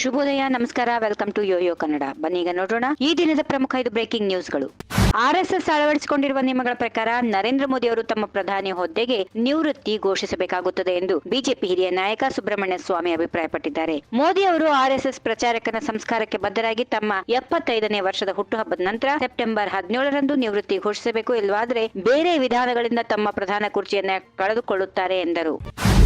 ಶುಭೋದಯ, ನಮಸ್ಕಾರ. Welcome to YoYo Kannada. ಬನ್ನೀಗ ನೋಡೋಣ ಈ ದಿನದ ಪ್ರಮುಖ 5 ಬ್ರೇಕಿಂಗ್ ನ್ಯೂಸ್ಗಳು. ಆರ್ಎಸ್ಎಸ್ ಅಳವಡಿಸಿಕೊಂಡಿರುವ ನಿಯಮಗಳ ಪ್ರಕಾರ ನರೇಂದ್ರ ಮೋದಿ ಅವರು ತಮ್ಮ ಪ್ರಧಾನಿ ಹುದ್ದೆಗೆ ನಿವೃತ್ತಿ ಘೋಷಿಸಬೇಕಾಗುತ್ತದೆ ಎಂದು ಬಿಜೆಪಿ ಹಿರಿಯ ನಾಯಕ ಸುಬ್ರಹ್ಮಣ್ಯ ಸ್ವಾಮಿ ಅಭಿಪ್ರಾಯಪಟ್ಟಿದ್ದಾರೆ. ಮೋದಿ ಅವರು ಆರ್ಎಸ್ಎಸ್ ಪ್ರಚಾರಕನ ಸಂಸ್ಕಾರಕ್ಕೆ ಬದ್ಧರಾಗಿ ತಮ್ಮ 75ನೇ ವರ್ಷದ ಹುಟ್ಟುಹಬ್ಬದ ನಂತರ ಸೆಪ್ಟೆಂಬರ್ 17ರಂದು ನಿವೃತ್ತಿ ಘೋಷಿಸಬೇಕು, ಇಲ್ಲವಾದರೆ ಬೇರೆ ವಿಧಾನಗಳಿಂದ ತಮ್ಮ ಪ್ರಧಾನ ಕುರ್ಚಿಯನ್ನ ಕಳೆದುಕೊಳ್ಳುತ್ತಾರೆ ಎಂದರು.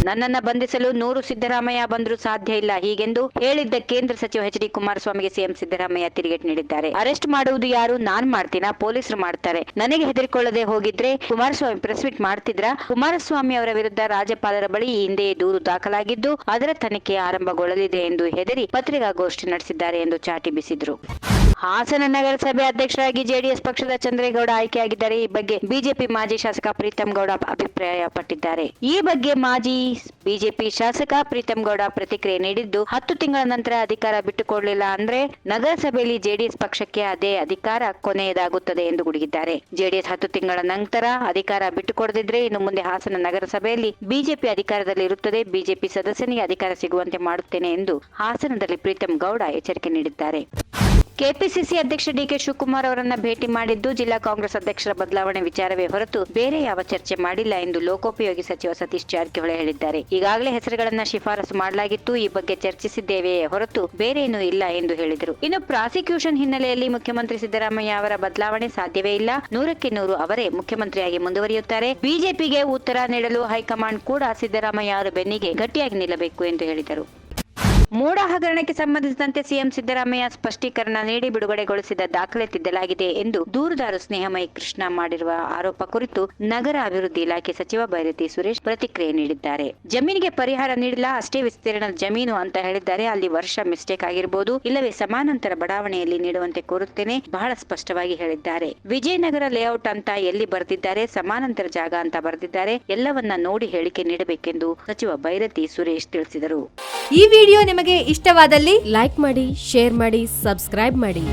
ನನ್ನನ್ನ ಬಂಧಿಸಲು 100 ಸಿದ್ದರಾಮಯ್ಯ ಬಂದರೂ ಸಾಧ್ಯ ಇಲ್ಲ ಹೀಗೆಂದು ಹೇಳಿದ್ದ ಕೇಂದ್ರ ಸಚಿವ ಎಚ್ ಡಿ ಕುಮಾರಸ್ವಾಮಿಗೆ ಸಿಎಂ ಸಿದ್ದರಾಮಯ್ಯ ತಿರುಗೇಟು ನೀಡಿದ್ದಾರೆ. ಅರೆಸ್ಟ್ ಮಾಡುವುದು ಯಾರು? ನಾನ್ ಮಾಡ್ತೀನಾ? ಪೊಲೀಸರು ಮಾಡ್ತಾರೆ. ನನಗೆ ಹೆದರಿಕೊಳ್ಳದೆ ಹೋಗಿದ್ರೆ ಕುಮಾರಸ್ವಾಮಿ ಪ್ರೆಸ್ ಮೀಟ್ ಮಾಡ್ತಿದ್ರ? ಕುಮಾರಸ್ವಾಮಿ ಅವರ ವಿರುದ್ಧ ರಾಜ್ಯಪಾಲರ ಬಳಿ ಈ ಹಿಂದೆ ದೂರು ದಾಖಲಾಗಿದ್ದು ಅದರ ತನಿಖೆ ಆರಂಭಗೊಳ್ಳಲಿದೆ ಎಂದು ಹೆದರಿ ಪತ್ರಿಕಾಗೋಷ್ಠಿ ನಡೆಸಿದ್ದಾರೆ ಎಂದು ಚಾಟಿ ಬೀಸಿದ್ರು. ಹಾಸನ ನಗರಸಭೆ ಅಧ್ಯಕ್ಷರಾಗಿ ಜೆಡಿಎಸ್ ಪಕ್ಷದ ಚಂದ್ರೇಗೌಡ ಆಯ್ಕೆಯಾಗಿದ್ದಾರೆ. ಈ ಬಗ್ಗೆ ಬಿಜೆಪಿ ಮಾಜಿ ಶಾಸಕ ಪ್ರೀತಂ ಗೌಡ ಅಭಿಪ್ರಾಯಪಟ್ಟಿದ್ದಾರೆ. ಈ ಬಗ್ಗೆ ಮಾಜಿ ಬಿಜೆಪಿ ಶಾಸಕ ಪ್ರೀತಂ ಗೌಡ ಪ್ರತಿಕ್ರಿಯೆ ನೀಡಿದ್ದು, 10 ತಿಂಗಳ ನಂತರ ಅಧಿಕಾರ ಬಿಟ್ಟುಕೊಡಲಿಲ್ಲ ಅಂದ್ರೆ ನಗರಸಭೆಯಲ್ಲಿ ಜೆಡಿಎಸ್ ಪಕ್ಷಕ್ಕೆ ಅದೇ ಅಧಿಕಾರ ಕೊನೆಯದಾಗುತ್ತದೆ ಎಂದು ಗುಡುಗಿದ್ದಾರೆ. ಜೆಡಿಎಸ್ 10 ತಿಂಗಳ ನಂತರ ಅಧಿಕಾರ ಬಿಟ್ಟುಕೊಡದಿದ್ರೆ ಇನ್ನು ಮುಂದೆ ಹಾಸನ ನಗರಸಭೆಯಲ್ಲಿ ಬಿಜೆಪಿ ಅಧಿಕಾರದಲ್ಲಿ ಇರುತ್ತದೆ. ಬಿಜೆಪಿ ಸದಸ್ಯನಿಗೆ ಅಧಿಕಾರ ಸಿಗುವಂತೆ ಮಾಡುತ್ತೇನೆ ಎಂದು ಹಾಸನದಲ್ಲಿ ಪ್ರೀತಂ ಗೌಡ ಎಚ್ಚರಿಕೆ ನೀಡಿದ್ದಾರೆ. ಕೆಪಿಸಿಸಿ ಅಧ್ಯಕ್ಷ ಡಿಕೆ ಶಿವಕುಮಾರ್ ಅವರನ್ನ ಭೇಟಿ ಮಾಡಿದ್ದು ಜಿಲ್ಲಾ ಕಾಂಗ್ರೆಸ್ ಅಧ್ಯಕ್ಷರ ಬದಲಾವಣೆ ವಿಚಾರವೇ ಹೊರತು ಬೇರೆ ಯಾವ ಚರ್ಚೆ ಮಾಡಿಲ್ಲ ಎಂದು ಲೋಕೋಪಯೋಗಿ ಸಚಿವ ಸತೀಶ್ ಜಾರಕಿಹೊಳಿ ಹೇಳಿದ್ದಾರೆ. ಈಗಾಗಲೇ ಹೆಸರುಗಳನ್ನ ಶಿಫಾರಸು ಮಾಡಲಾಗಿತ್ತು, ಈ ಬಗ್ಗೆ ಚರ್ಚಿಸಿದ್ದೇವೆಯೇ ಹೊರತು ಬೇರೇನೂ ಇಲ್ಲ ಎಂದು ಹೇಳಿದರು. ಇನ್ನು ಪ್ರಾಸಿಕ್ಯೂಷನ್ ಹಿನ್ನೆಲೆಯಲ್ಲಿ ಮುಖ್ಯಮಂತ್ರಿ ಸಿದ್ದರಾಮಯ್ಯ ಅವರ ಬದಲಾವಣೆ ಸಾಧ್ಯವೇ ಇಲ್ಲ. 100ಕ್ಕೆ 100 ಅವರೇ ಮುಖ್ಯಮಂತ್ರಿಯಾಗಿ ಮುಂದುವರಿಯುತ್ತಾರೆ. ಬಿಜೆಪಿಗೆ ಉತ್ತರ ನೀಡಲು ಹೈಕಮಾಂಡ್ ಕೂಡ ಸಿದ್ದರಾಮಯ್ಯ ಅವರ ಬೆನ್ನಿಗೆ ಗಟ್ಟಿಯಾಗಿ ನಿಲ್ಲಬೇಕು ಎಂದು ಹೇಳಿದರು. ಮೂಡ ಹಗರಣಕ್ಕೆ ಸಂಬಂಧಿಸಿದಂತೆ ಸಿಎಂ ಸಿದ್ದರಾಮಯ್ಯ ಸ್ಪಷ್ಟೀಕರಣ ನೀಡಿ ಬಿಡುಗಡೆಗೊಳಿಸಿದ ದಾಖಲೆ ತಿದ್ದಲಾಗಿದೆ ಎಂದು ದೂರುದಾರ ಸ್ನೇಹಮಯಿ ಕೃಷ್ಣ ಮಾಡಿರುವ ಆರೋಪ ಕುರಿತು ನಗರ ಅಭಿವೃದ್ಧಿ ಇಲಾಖೆ ಸಚಿವ ಬೈರತಿ ಸುರೇಶ್ ಪ್ರತಿಕ್ರಿಯೆ ನೀಡಿದ್ದಾರೆ. ಜಮೀನಿಗೆ ಪರಿಹಾರ ನೀಡಿಲ್ಲ, ಅಷ್ಟೇ ವಿಸ್ತೀರ್ಣದ ಜಮೀನು ಅಂತ ಹೇಳಿದ್ದಾರೆ. ಅಲ್ಲಿ ವರ್ಷ ಮಿಸ್ಟೇಕ್ ಆಗಿರಬಹುದು, ಇಲ್ಲವೇ ಸಮಾನಾಂತರ ಬಡಾವಣೆಯಲ್ಲಿ ನೀಡುವಂತೆ ಕೋರುತ್ತೇನೆ, ಬಹಳ ಸ್ಪಷ್ಟವಾಗಿ ಹೇಳಿದ್ದಾರೆ. ವಿಜಯನಗರ ಲೇಔಟ್ ಅಂತ ಎಲ್ಲಿ ಬರೆದಿದ್ದಾರೆ, ಸಮಾನಾಂತರ ಜಾಗ ಅಂತ ಬರೆದಿದ್ದಾರೆ, ಎಲ್ಲವನ್ನ ನೋಡಿ ಹೇಳಿಕೆ ನೀಡಬೇಕೆಂದು ಸಚಿವ ಬೈರತಿ ಸುರೇಶ್ ತಿಳಿಸಿದರು. ಈ ವಿಡಿಯೋ ನಿಮಗೆ ಇಷ್ಟವಾದಲ್ಲಿ ಲೈಕ್ ಮಾಡಿ, ಶೇರ್ ಮಾಡಿ, ಸಬ್ಸ್ಕ್ರೈಬ್ ಮಾಡಿ.